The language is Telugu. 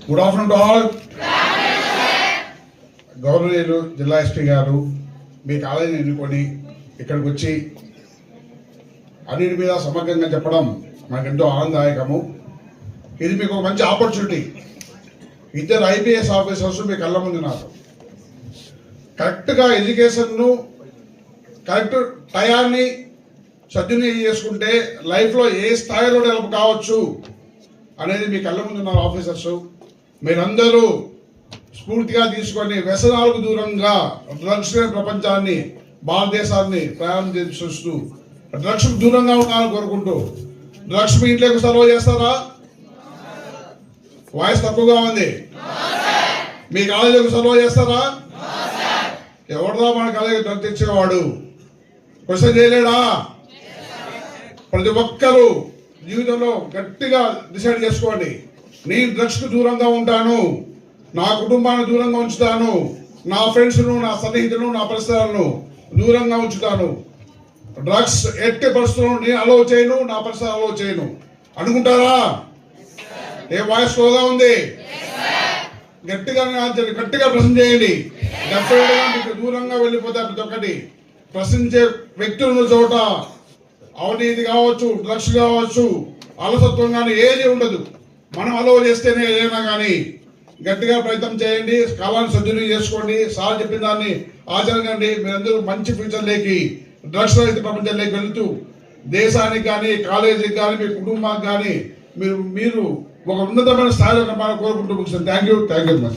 Good afternoon to all. గౌరవనీయులు జిల్లా ఎస్పీ గారు మీ కాలేజీని ఎన్నుకొని ఇక్కడికి వచ్చి అన్నిటి మీద సమగ్రంగా చెప్పడం మనకు ఎంతో ఆనందదాయకము. ఇది మీకు ఒక మంచి ఆపర్చునిటీ. ఇద్దరు ఐపీఎస్ ఆఫీసర్స్ మీ కళ్ళ ముందు ఉన్నారు. కరెక్ట్గా ఎడ్యుకేషన్ను కరెక్ట్ టయాన్ని సద్వినియోగం చేసుకుంటే లైఫ్లో ఏ స్థాయిలో డెవలప్ కావచ్చు అనేది మీ కళ్ళ ముందు ఉన్నారు ఆఫీసర్స్. మీరందరూ స్ఫూర్తిగా తీసుకొని వ్యసనాలకు దూరంగా డ్రగ్స్ ప్రపంచాన్ని భారతదేశాన్ని ప్రయాణం చేస్తూ డ్రగ్స్ దూరంగా ఉండాలని కోరుకుంటూ, డ్రగ్స్ మీ ఇంట్లోకి సర్వ్ చేస్తారా? వాయిస్ తక్కువగా ఉంది. మీ కాలేజీలకు సర్వ్ చేస్తారా? ఎవడదా మన కాలేజీ డ్రగ్ తెచ్చేవాడు? క్వశ్చన్ చేయలేడా? ప్రతి ఒక్కరూ జీవితంలో గట్టిగా డిసైడ్ చేసుకోండి. నేను డ్రగ్స్కు దూరంగా ఉంటాను, నా కుటుంబాన్ని దూరంగా ఉంచుతాను, నా ఫ్రెండ్స్ను, నా సన్నిహితులను, నా పరిసరాలను దూరంగా ఉంచుతాను. డ్రగ్స్ ఎట్టి పరిస్థితులను నేను అలౌ చేయను, నా పరిసరాలు అలౌ చేయను అనుకుంటారా? ఏ వాయిస్ స్లోగా ఉంది? గట్టిగా ప్రశ్న చేయండి. డెఫినెట్గా మీకు దూరంగా వెళ్ళిపోతారు. ప్రతి ఒక్కటి ప్రశ్నించే వ్యక్తులను చోట అవినీతి కావచ్చు, డ్రగ్స్ కావచ్చు, అలసత్వం కానీ ఏది ఉండదు. మనం అలౌ చేస్తేనే ఏదైనా కానీ గట్టిగా ప్రయత్నం చేయండి. కాలాన్ని సద్వినియోగం చేసుకోండి. సార్ చెప్పిన దాన్ని ఆచరించండి. మీరందరూ మంచి ఫ్యూచర్లోకి, డ్రగ్స్ రహిత ప్రపంచంలోకి వెళుతూ దేశానికి కానీ, కాలేజీకి కానీ, మీ కుటుంబానికి కానీ మీరు ఒక ఉన్నతమైన స్థాయిలో కోరుకుంటూ ముగిస్తాను. Thank you much.